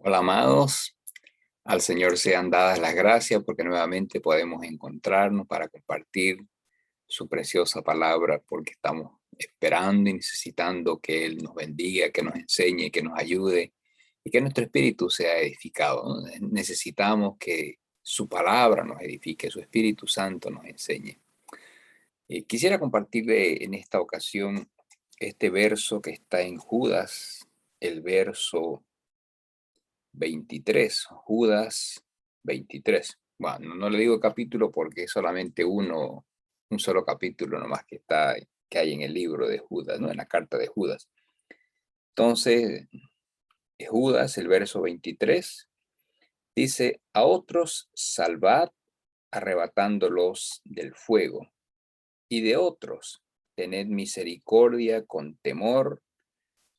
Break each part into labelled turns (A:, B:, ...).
A: Hola, amados. Al Señor sean dadas las gracias porque nuevamente podemos encontrarnos para compartir su preciosa palabra, porque estamos esperando y necesitando que Él nos bendiga, que nos enseñe, que nos ayude y que nuestro espíritu sea edificado, ¿no? Necesitamos que su palabra nos edifique, su Espíritu Santo nos enseñe. Quisiera compartirle en esta ocasión este verso que está en Judas, el verso 23, Judas 23. Bueno, no le digo capítulo porque es solamente un solo capítulo nomás que hay en el libro de Judas, ¿no? En la carta de Judas. Entonces, Judas, el verso 23, dice: a otros salvad arrebatándolos del fuego, y de otros tened misericordia con temor,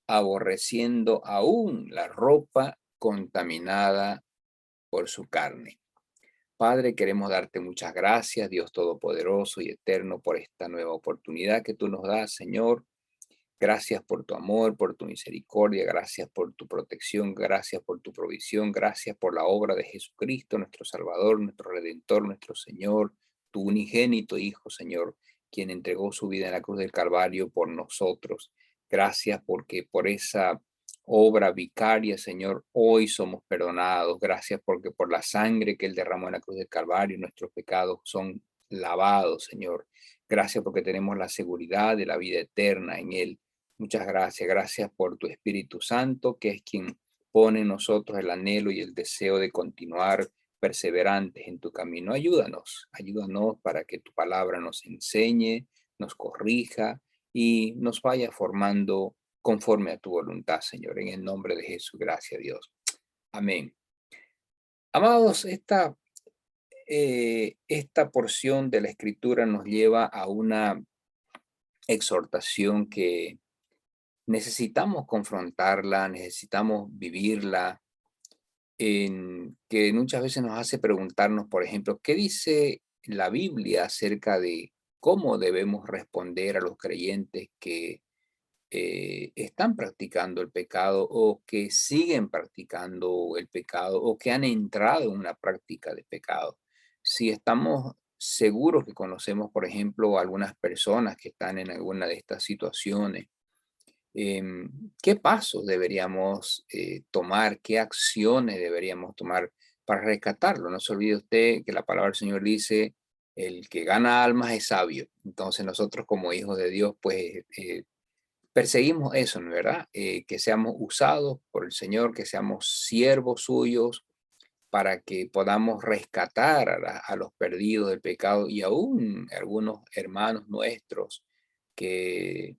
A: aborreciendo aún la ropa contaminada por su carne. Padre, queremos darte muchas gracias, Dios Todopoderoso y Eterno, por esta nueva oportunidad que tú nos das, Señor. Gracias por tu amor, por tu misericordia, gracias por tu protección, gracias por tu provisión, gracias por la obra de Jesucristo, nuestro Salvador, nuestro Redentor, nuestro Señor, tu unigénito Hijo, Señor, quien entregó su vida en la cruz del Calvario por nosotros. Gracias porque por esa obra vicaria, Señor, hoy somos perdonados. Gracias porque por la sangre que Él derramó en la cruz del Calvario, nuestros pecados son lavados, Señor. Gracias porque tenemos la seguridad de la vida eterna en Él. Muchas gracias. Gracias por tu Espíritu Santo, que es quien pone en nosotros el anhelo y el deseo de continuar perseverantes en tu camino. Ayúdanos para que tu palabra nos enseñe, nos corrija y nos vaya formando conforme a tu voluntad, Señor. En el nombre de Jesús, gracias a Dios. Amén. Amados, esta porción de la Escritura nos lleva a una exhortación que necesitamos confrontarla, necesitamos vivirla, que muchas veces nos hace preguntarnos, por ejemplo, ¿qué dice la Biblia acerca de cómo debemos responder a los creyentes que están practicando el pecado o que siguen practicando el pecado o que han entrado en una práctica de pecado? Si estamos seguros que conocemos, por ejemplo, algunas personas que están en alguna de estas situaciones, em, ¿qué pasos deberíamos tomar? ¿Qué acciones deberíamos tomar para rescatarlo? No se olvide usted que la palabra del Señor dice, el que gana almas es sabio. Entonces nosotros como hijos de Dios, pues perseguimos eso, ¿no? ¿Verdad? Que seamos usados por el Señor, que seamos siervos suyos para que podamos rescatar a los perdidos del pecado y aún algunos hermanos nuestros que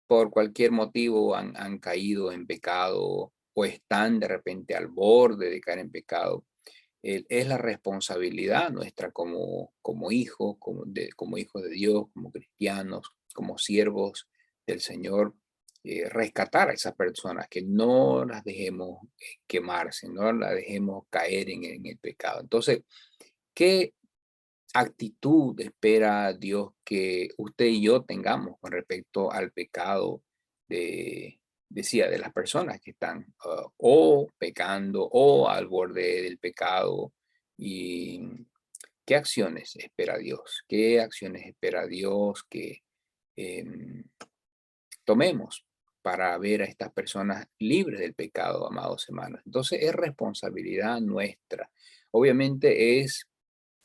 A: por cualquier motivo han caído en pecado o están de repente al borde de caer en pecado. Es la responsabilidad nuestra como hijos, como hijos de Dios, como cristianos, como siervos del Señor, rescatar a esas personas, que no las dejemos quemarse, no las dejemos caer en el pecado. Entonces, ¿qué actitud espera Dios que usted y yo tengamos con respecto al pecado decía, de las personas que están o pecando o al borde del pecado? ¿Y qué acciones espera Dios? ¿Qué acciones espera Dios que em, tomemos para ver a estas personas libres del pecado, amados hermanos? Entonces es responsabilidad nuestra. Obviamente es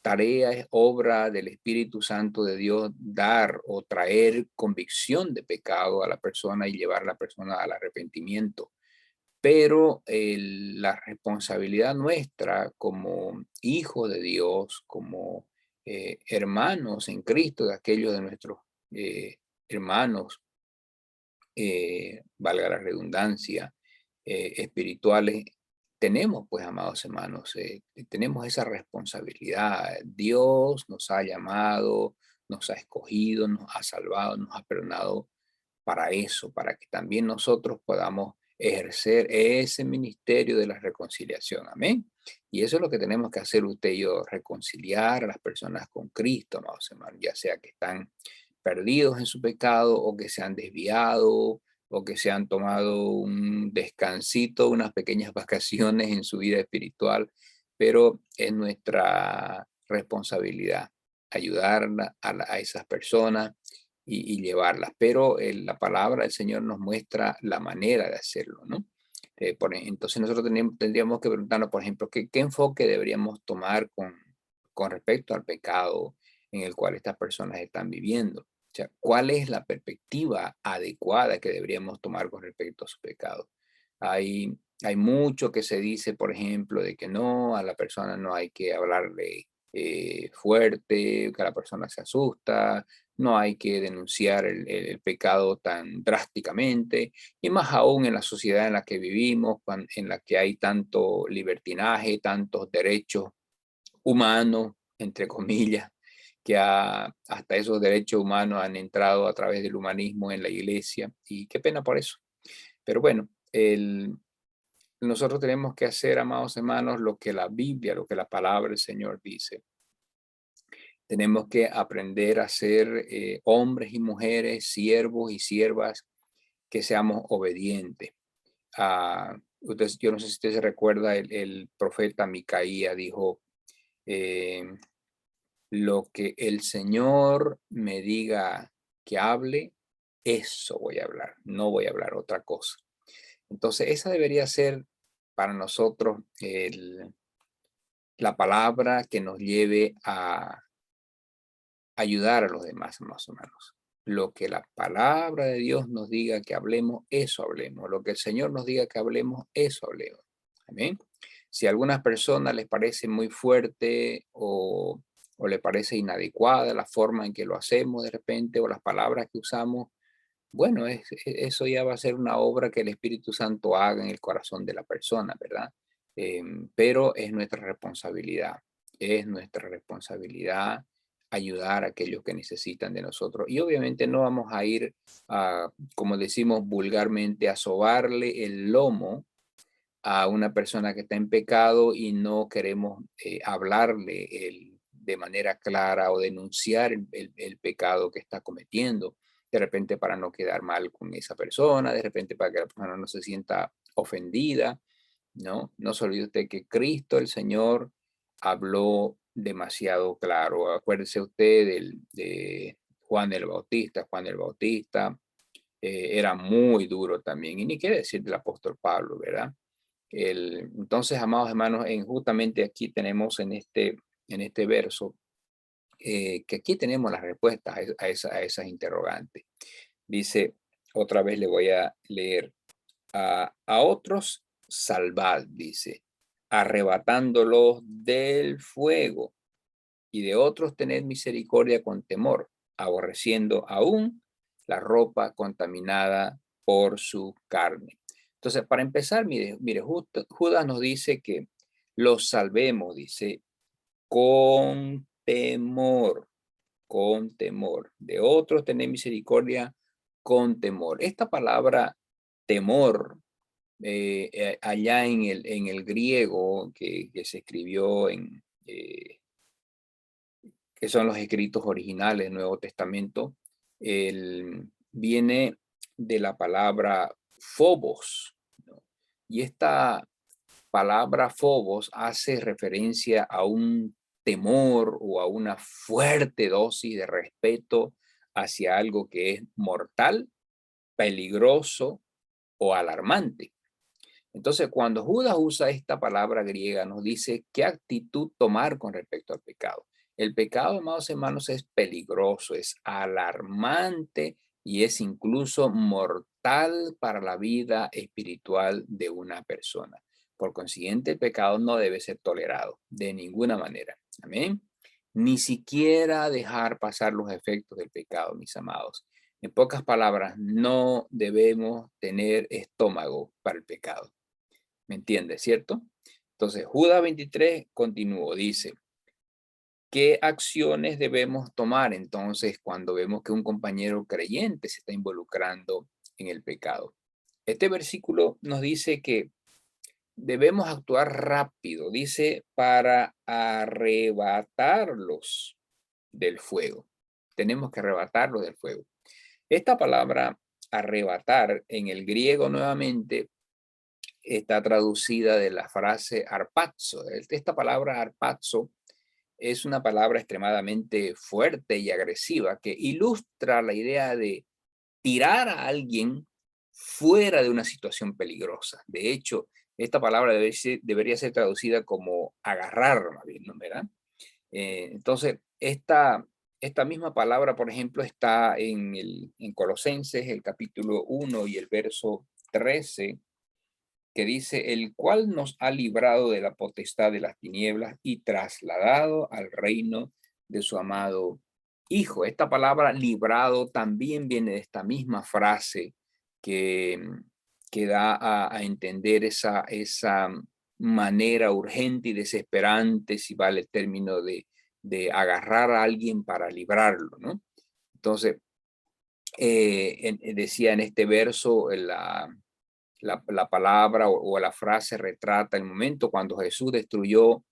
A: tarea, es obra del Espíritu Santo de Dios dar o traer convicción de pecado a la persona y llevar a la persona al arrepentimiento. Pero la responsabilidad nuestra como hijos de Dios, como hermanos en Cristo, de aquellos de nuestros hermanos, valga la redundancia, espirituales, tenemos, pues, amados hermanos, tenemos esa responsabilidad. Dios nos ha llamado, nos ha escogido, nos ha salvado, nos ha perdonado para eso, para que también nosotros podamos ejercer ese ministerio de la reconciliación. Amén. Y eso es lo que tenemos que hacer usted y yo, reconciliar a las personas con Cristo, amados hermanos, ya sea que están perdidos en su pecado o que se han desviado o que se han tomado un descansito, unas pequeñas vacaciones en su vida espiritual, pero es nuestra responsabilidad ayudar a esas personas y llevarlas. Pero la palabra del Señor nos muestra la manera de hacerlo, ¿no? Entonces nosotros tendríamos que preguntarnos, por ejemplo, qué enfoque deberíamos tomar con respecto al pecado en el cual estas personas están viviendo. O sea, ¿cuál es la perspectiva adecuada que deberíamos tomar con respecto a su pecado? Hay mucho que se dice, por ejemplo, de que no, a la persona no hay que hablarle fuerte, que la persona se asusta, no hay que denunciar el pecado tan drásticamente, y más aún en la sociedad en la que vivimos, en la que hay tanto libertinaje, tantos derechos humanos, entre comillas, que hasta esos derechos humanos han entrado a través del humanismo en la iglesia, y qué pena por eso. Pero bueno, nosotros tenemos que hacer, amados hermanos, lo que la Biblia, lo que la palabra del Señor dice. Tenemos que aprender a ser hombres y mujeres, siervos y siervas, que seamos obedientes. Yo no sé si usted se recuerda, el profeta Micaía dijo, eh, lo que el Señor me diga que hable, eso voy a hablar, no voy a hablar otra cosa. Entonces, esa debería ser para nosotros la palabra que nos lleve a ayudar a los demás, más o menos. Lo que la palabra de Dios nos diga que hablemos, eso hablemos. Lo que el Señor nos diga que hablemos, eso hablemos. Amén. Si a algunas personas les parece muy fuerte o le parece inadecuada la forma en que lo hacemos de repente o las palabras que usamos, bueno, eso ya va a ser una obra que el Espíritu Santo haga en el corazón de la persona, ¿verdad? Pero es nuestra responsabilidad ayudar a aquellos que necesitan de nosotros. Y obviamente no vamos a ir, como decimos vulgarmente, a sobarle el lomo a una persona que está en pecado y no queremos hablarle de manera clara o denunciar el pecado que está cometiendo, de repente para no quedar mal con esa persona, de repente para que la persona no se sienta ofendida, ¿no? No se olvide usted que Cristo el Señor habló demasiado claro. Acuérdese usted de Juan el Bautista. Juan el Bautista era muy duro también, y ni qué decir del apóstol Pablo, ¿verdad? Entonces, amados hermanos, justamente aquí tenemos en este verso, que aquí tenemos las respuestas a esas interrogantes. Dice, otra vez le voy a leer, a otros salvad, dice, arrebatándolos del fuego, y de otros tened misericordia con temor, aborreciendo aún la ropa contaminada por su carne. Entonces, para empezar, mire, Judas nos dice que los salvemos, dice, con temor, con temor. De otros tener misericordia con temor. Esta palabra temor, allá en el griego que se escribió que son los escritos originales del Nuevo Testamento, viene de la palabra phobos, ¿no? Y esta palabra phobos hace referencia a un temor o a una fuerte dosis de respeto hacia algo que es mortal, peligroso o alarmante. Entonces, cuando Judas usa esta palabra griega, nos dice qué actitud tomar con respecto al pecado. El pecado, amados hermanos, es peligroso, es alarmante y es incluso mortal para la vida espiritual de una persona. Por consiguiente, el pecado no debe ser tolerado de ninguna manera. Amén. Ni siquiera dejar pasar los efectos del pecado, mis amados. En pocas palabras, no debemos tener estómago para el pecado. ¿Me entiendes, cierto? Entonces, Judas 23 continuó, dice, ¿qué acciones debemos tomar entonces cuando vemos que un compañero creyente se está involucrando en el pecado? Este versículo nos dice que debemos actuar rápido, dice, para arrebatarlos del fuego. Tenemos que arrebatarlos del fuego. Esta palabra arrebatar en el griego nuevamente está traducida de la frase arpazo. Esta palabra arpazo es una palabra extremadamente fuerte y agresiva que ilustra la idea de tirar a alguien fuera de una situación peligrosa. De hecho, esta palabra debería ser traducida como agarrar, más bien, ¿no? ¿Verdad? Entonces, esta misma palabra, por ejemplo, está en Colosenses, el capítulo 1 y el verso 13, que dice, el cual nos ha librado de la potestad de las tinieblas y trasladado al reino de su amado Hijo. Esta palabra librado también viene de esta misma frase que, que da a entender esa manera urgente y desesperante, si vale el término, de agarrar a alguien para librarlo, ¿no? Entonces, decía en este verso, la palabra o la frase retrata el momento cuando Jesús destruyó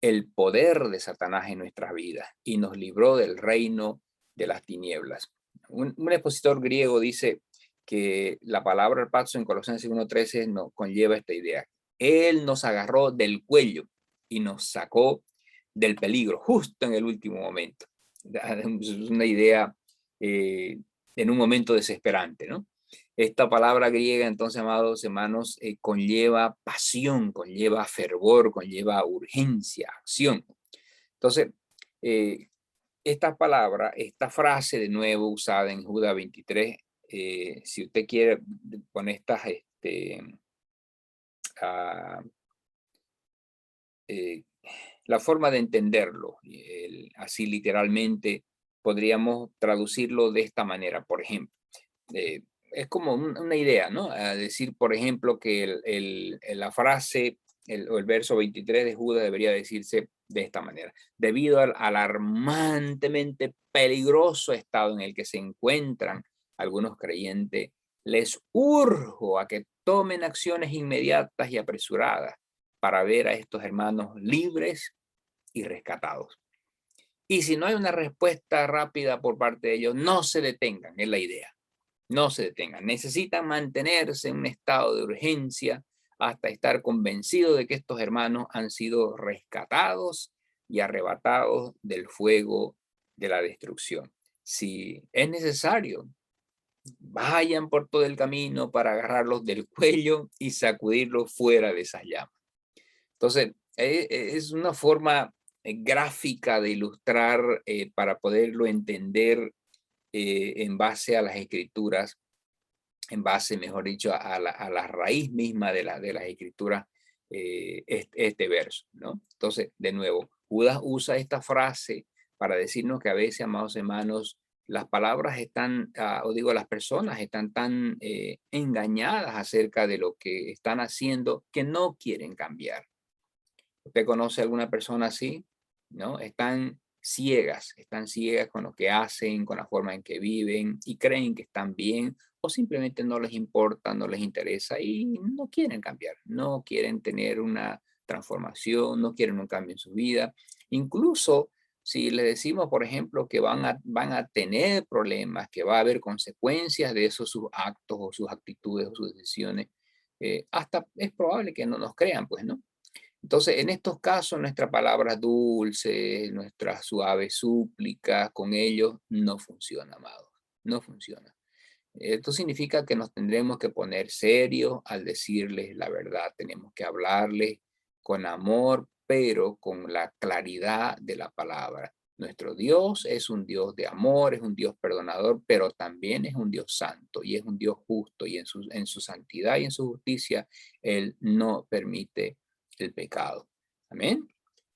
A: el poder de Satanás en nuestras vidas y nos libró del reino de las tinieblas. Un expositor griego dice que la palabra arpazo en Colosenses 1:13 nos conlleva esta idea. Él nos agarró del cuello y nos sacó del peligro justo en el último momento. Es una idea en un momento desesperante, ¿no? Esta palabra griega, entonces, amados hermanos, conlleva pasión, conlleva fervor, conlleva urgencia, acción. Entonces, eh, esta palabra, esta frase de nuevo usada en Judas 23, si usted quiere poner estas, ah, eh, la forma de entenderlo, así literalmente, podríamos traducirlo de esta manera, por ejemplo. Es como una idea, ¿no? A decir, por ejemplo, que la frase o el verso 23 de Judas debería decirse de esta manera. Debido al alarmantemente peligroso estado en el que se encuentran algunos creyentes, les urjo a que tomen acciones inmediatas y apresuradas para ver a estos hermanos libres y rescatados. Y si no hay una respuesta rápida por parte de ellos, no se detengan, es la idea. No se detengan. Necesitan mantenerse en un estado de urgencia hasta estar convencidos de que estos hermanos han sido rescatados y arrebatados del fuego de la destrucción. Si es necesario, vayan por todo el camino para agarrarlos del cuello y sacudirlos fuera de esas llamas. Entonces, es una forma gráfica de ilustrar para poderlo entender en base a las escrituras, en base, mejor dicho, a la raíz misma de las escrituras, este verso, ¿no? Entonces, de nuevo, Judas usa esta frase para decirnos que a veces, amados hermanos, las palabras están, o digo, las personas están tan engañadas acerca de lo que están haciendo que no quieren cambiar. ¿Usted conoce a alguna persona así? ¿No? Están ciegas con lo que hacen, con la forma en que viven y creen que están bien o simplemente no les importa, no les interesa y no quieren cambiar, no quieren tener una transformación, no quieren un cambio en su vida. Incluso si les decimos, por ejemplo, que van a tener problemas, que va a haber consecuencias de esos sus actos o sus actitudes o sus decisiones, hasta es probable que no nos crean, pues, ¿no? Entonces, en estos casos, nuestra palabra dulce, nuestras suaves súplicas con ellos no funciona, amados, no funciona. Esto significa que nos tendremos que poner serios al decirles la verdad. Tenemos que hablarles con amor, pero con la claridad de la palabra. Nuestro Dios es un Dios de amor, es un Dios perdonador, pero también es un Dios santo y es un Dios justo y en su santidad y en su justicia, Él no permite el pecado. Amén.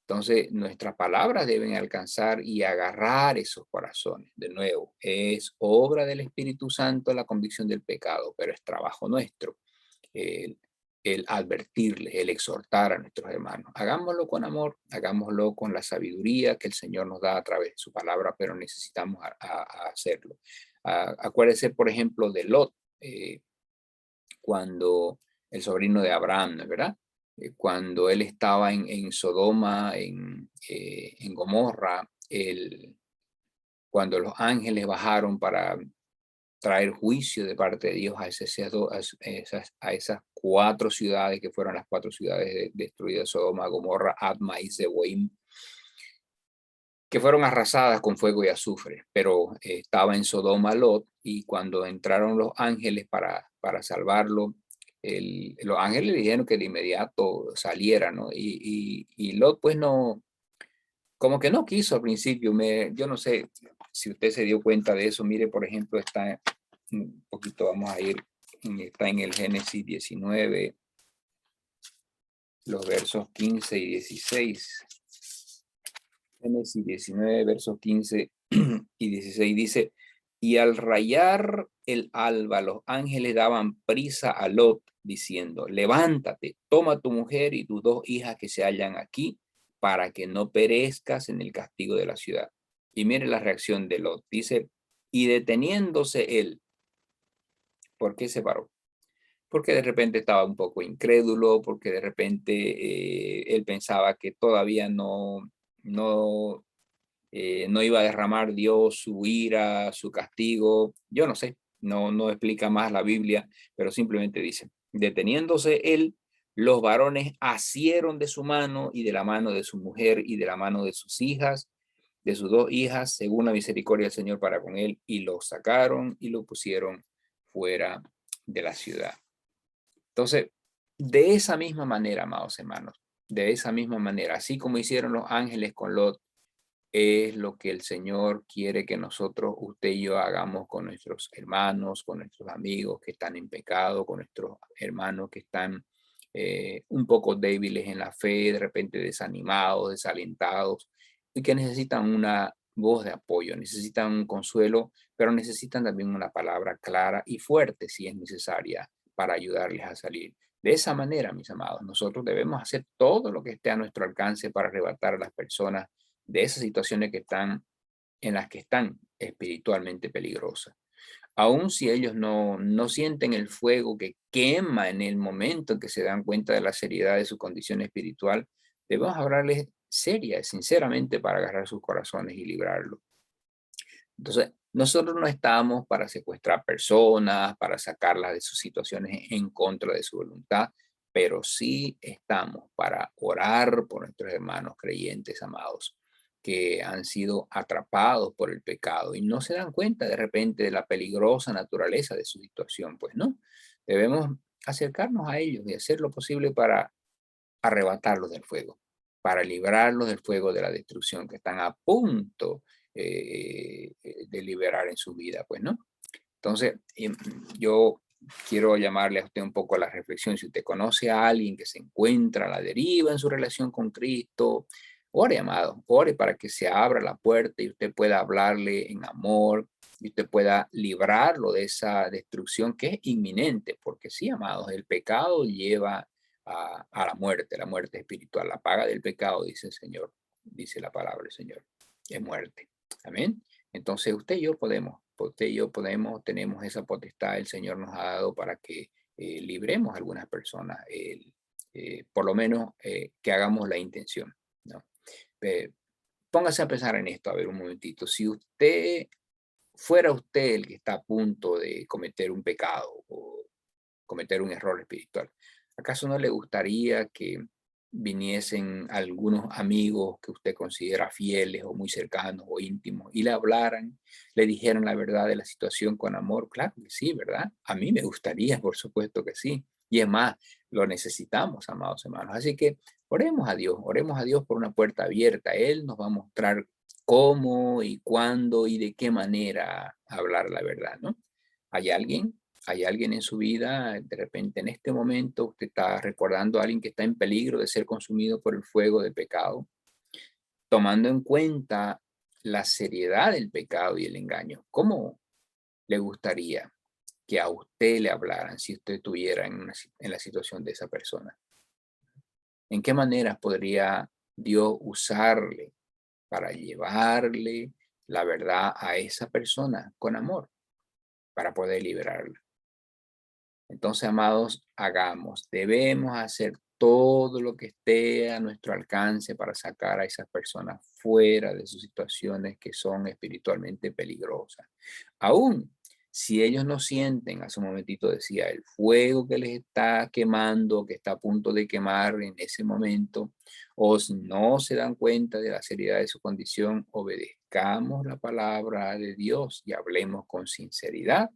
A: Entonces, nuestras palabras deben alcanzar y agarrar esos corazones. De nuevo, es obra del Espíritu Santo la convicción del pecado, pero es trabajo nuestro el, el advertirles, el exhortar a nuestros hermanos. Hagámoslo con amor, hagámoslo con la sabiduría que el Señor nos da a través de su palabra, pero necesitamos a hacerlo. Acuérdese, por ejemplo, de Lot, cuando el sobrino de Abraham, ¿no es verdad? Cuando él estaba en Sodoma, en Gomorra, cuando los ángeles bajaron traer juicio de parte de Dios a a esas 4 ciudades que fueron las 4 ciudades destruidas: Sodoma, Gomorra, Adma y Zeboim, que fueron arrasadas con fuego y azufre. Pero estaba en Sodoma Lot, y cuando entraron los ángeles para salvarlo, los ángeles le dijeron que de inmediato saliera, ¿no? Y Lot pues no, como que no quiso al principio. Yo no sé si usted se dio cuenta de eso. Mire, por ejemplo, está un poquito, vamos a ir, está en el Génesis 19, los versos 15 y 16. Génesis 19, versos 15 y 16 dice: y al rayar el alba, los ángeles daban prisa a Lot, diciendo: levántate, toma tu mujer y tus 2 hijas que se hallan aquí, para que no perezcas en el castigo de la ciudad. Y mire la reacción de Lot. Dice: y deteniéndose él, ¿por qué se paró? Porque de repente estaba un poco incrédulo, porque de repente él pensaba que todavía no, no iba a derramar Dios su ira, su castigo. Yo no sé, no explica más la Biblia, pero simplemente dice: deteniéndose él, los varones asieron de su mano y de la mano de su mujer y de la mano de sus hijas, de sus 2 hijas, según la misericordia del Señor para con él, y lo sacaron y lo pusieron fuera de la ciudad. Entonces, de esa misma manera, amados hermanos, de esa misma manera, así como hicieron los ángeles con Lot, es lo que el Señor quiere que nosotros, usted y yo, hagamos con nuestros hermanos, con nuestros amigos que están en pecado, con nuestros hermanos que están un poco débiles en la fe, de repente desanimados, desalentados, y que necesitan una voz de apoyo, necesitan un consuelo, pero necesitan también una palabra clara y fuerte si es necesaria para ayudarles a salir. De esa manera, mis amados, nosotros debemos hacer todo lo que esté a nuestro alcance para arrebatar a las personas de esas situaciones en las que están espiritualmente peligrosas. Aun si ellos no sienten el fuego que quema en el momento en que se dan cuenta de la seriedad de su condición espiritual, debemos hablarles seria y sinceramente para agarrar sus corazones y librarlos. Entonces, nosotros no estamos para secuestrar personas, para sacarlas de sus situaciones en contra de su voluntad, pero sí estamos para orar por nuestros hermanos creyentes amados que han sido atrapados por el pecado y no se dan cuenta de repente de la peligrosa naturaleza de su situación. Pues no, debemos acercarnos a ellos y hacer lo posible para arrebatarlos del fuego, para librarlos del fuego de la destrucción que están a punto de liberar en su vida, pues, ¿no? Entonces, yo quiero llamarle a usted un poco a la reflexión. Si usted conoce a alguien que se encuentra a la deriva en su relación con Cristo, ore, amado, ore para que se abra la puerta y usted pueda hablarle en amor y usted pueda librarlo de esa destrucción que es inminente, porque sí, amados, el pecado lleva a la muerte espiritual. La paga del pecado, dice el Señor, dice la palabra del Señor, es muerte. Amén. Entonces usted y yo podemos, tenemos esa potestad, el Señor nos ha dado para que libremos a algunas personas, por lo menos que hagamos la intención, ¿no? Eh, Póngase a pensar en esto, a ver un momentito. Si fuera usted el que está a punto de cometer un pecado o cometer un error espiritual, ¿acaso no le gustaría que viniesen algunos amigos que usted considera fieles o muy cercanos o íntimos y le hablaran, le dijeran la verdad de la situación con amor? Claro que sí, ¿verdad? A mí me gustaría, por supuesto que sí. Y es más, lo necesitamos, amados hermanos. Así que oremos a Dios por una puerta abierta. Él nos va a mostrar cómo y cuándo y de qué manera hablar la verdad, ¿no? ¿Hay alguien? ¿Hay alguien en su vida, de repente en este momento, usted está recordando a alguien que está en peligro de ser consumido por el fuego del pecado, tomando en cuenta la seriedad del pecado y el engaño? ¿Cómo le gustaría que a usted le hablaran si usted estuviera en la situación de esa persona? ¿En qué maneras podría Dios usarle para llevarle la verdad a esa persona con amor, para poder liberarla? Entonces, amados, debemos hacer todo lo que esté a nuestro alcance para sacar a esas personas fuera de sus situaciones que son espiritualmente peligrosas. Aún Si ellos no sienten, hace un momentito decía, el fuego que les está quemando, que está a punto de quemar en ese momento, o si no se dan cuenta de la seriedad de su condición, obedezcamos la palabra de Dios y hablemos con sinceridad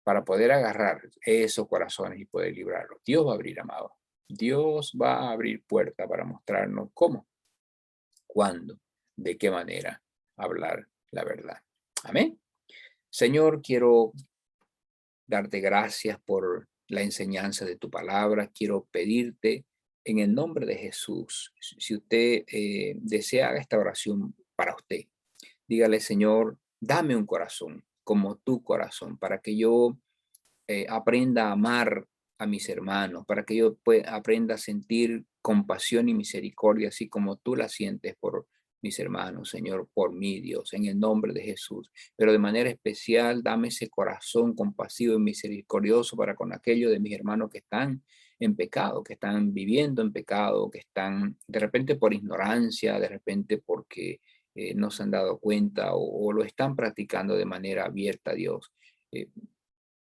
A: para poder agarrar esos corazones y poder librarlos. Dios va a abrir, amado. Dios va a abrir puerta para mostrarnos cómo, cuándo, de qué manera hablar la verdad. Amén. Señor, quiero darte gracias por la enseñanza de tu palabra. Quiero pedirte en el nombre de Jesús, si usted desea haga esta oración para usted, dígale, Señor, dame un corazón como tu corazón, para que yo aprenda a amar a mis hermanos, para que yo aprenda a sentir compasión y misericordia, así como tú la sientes por mis hermanos, Señor, por mí, Dios, en el nombre de Jesús. Pero de manera especial, dame ese corazón compasivo y misericordioso para con aquellos de mis hermanos que están en pecado, que están viviendo en pecado, que están de repente por ignorancia, de repente porque no se han dado cuenta o lo están practicando de manera abierta, Dios. Eh,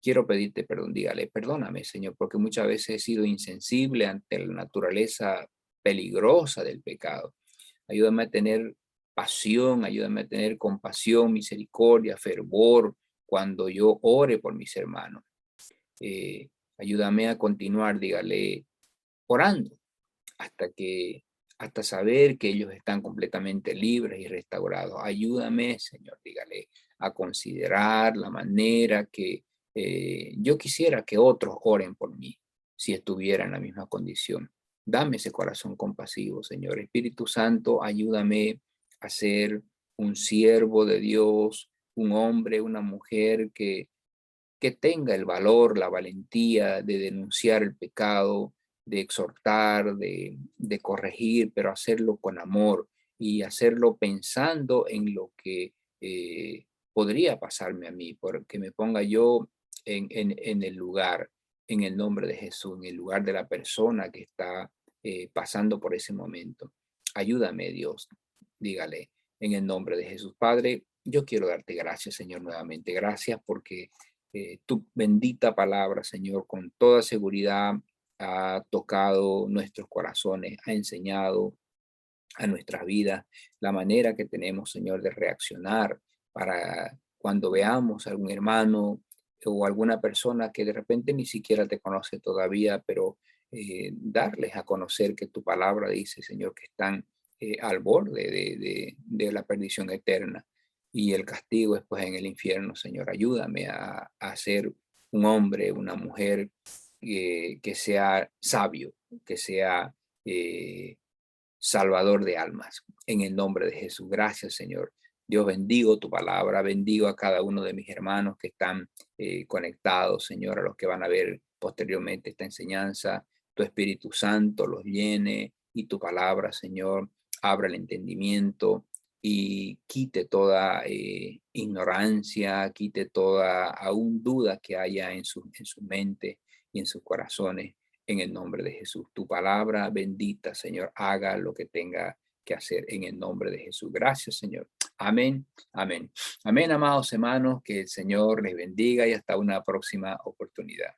A: Quiero pedirte perdón, dígale, perdóname, Señor, porque muchas veces he sido insensible ante la naturaleza peligrosa del pecado. Ayúdame a tener pasión, ayúdame a tener compasión, misericordia, fervor cuando yo ore por mis hermanos. Eh, Ayúdame a continuar, dígale, orando hasta que, hasta saber que ellos están completamente libres y restaurados. Ayúdame, Señor, dígale, a considerar la manera que yo quisiera que otros oren por mí si estuviera en la misma condición. Dame ese corazón compasivo, Señor. Espíritu Santo, ayúdame a ser un siervo de Dios, un hombre, una mujer que tenga el valor, la valentía de denunciar el pecado, de exhortar, de corregir, pero hacerlo con amor y hacerlo pensando en lo que podría pasarme a mí, porque me ponga yo en el lugar, en el nombre de Jesús, en el lugar de la persona que está pasando por ese momento. Ayúdame, Dios, dígale, en el nombre de Jesús. Padre, yo quiero darte gracias, Señor, nuevamente. Gracias porque tu bendita palabra, Señor, con toda seguridad ha tocado nuestros corazones, ha enseñado a nuestras vidas la manera que tenemos, Señor, de reaccionar para cuando veamos a algún hermano o alguna persona que de repente ni siquiera te conoce todavía, pero darles a conocer que tu palabra dice, Señor, que están al borde de la perdición eterna y el castigo es pues en el infierno, Señor. Ayúdame a ser un hombre, una mujer que sea sabio, que sea salvador de almas. En el nombre de Jesús. Gracias, Señor. Dios, bendigo tu palabra, bendigo a cada uno de mis hermanos que están conectados, Señor, a los que van a ver posteriormente esta enseñanza. Tu Espíritu Santo los llene y tu palabra, Señor, abra el entendimiento y quite toda ignorancia, quite toda aún duda que haya en su mente y en sus corazones en el nombre de Jesús. Tu palabra bendita, Señor, haga lo que tenga que hacer en el nombre de Jesús. Gracias, Señor. Amén, amén. Amén, amados hermanos, que el Señor les bendiga y hasta una próxima oportunidad.